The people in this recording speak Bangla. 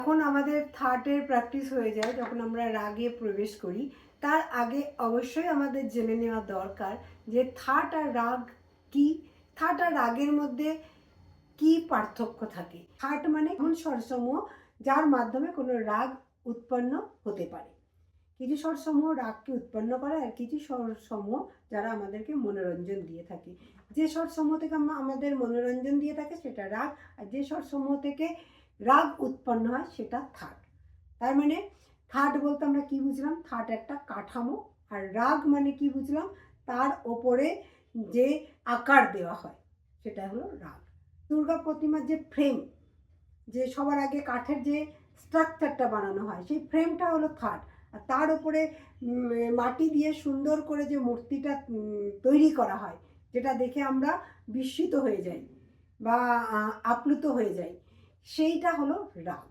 যখন আমাদের থার্ডের প্র্যাকটিস হয়ে যায়, যখন আমরা রাগে প্রবেশ করি, তার আগে অবশ্যই আমাদের জেনে নেওয়া দরকার যে থাট আর রাগ কি, থাট আর রাগের মধ্যে কি পার্থক্য থাকে। থাট মানে এমন স্বরসমূহ যার মাধ্যমে কোনো রাগ উৎপন্ন হতে পারে। কিছু স্বরসমূহ রাগকে উৎপন্ন করে, আর কিছু স্বরসমূহ যারা আমাদেরকে মনোরঞ্জন দিয়ে থাকে। যে স্বরসমূহ থেকে আমাদের মনোরঞ্জন দিয়ে থাকে সেটা রাগ, আর যে স্বরসমূহ থেকে রাগ উৎপন্ন হয় সেটা থাট। তার মানে থাট বলতে আমরা কি বুঝলাম? থাট একটা কাঠামো, আর রাগ মানে কি বুঝলাম? তার ওপরে যে আকার দেওয়া হয় সেটা হলো রাগ। দুর্গা প্রতিমার যে ফ্রেম, যে সবার আগে কাঠের যে স্ট্রাকচারটা বানানো হয়, সেই ফ্রেমটা হলো থাট। আর তার উপরে মাটি দিয়ে সুন্দর করে যে মূর্তিটা তৈরি করা হয়, যেটা দেখে আমরা বিস্মিত হয়ে যাই বা আপ্লুত হয়ে যাই, সেইটা হলো রাগ।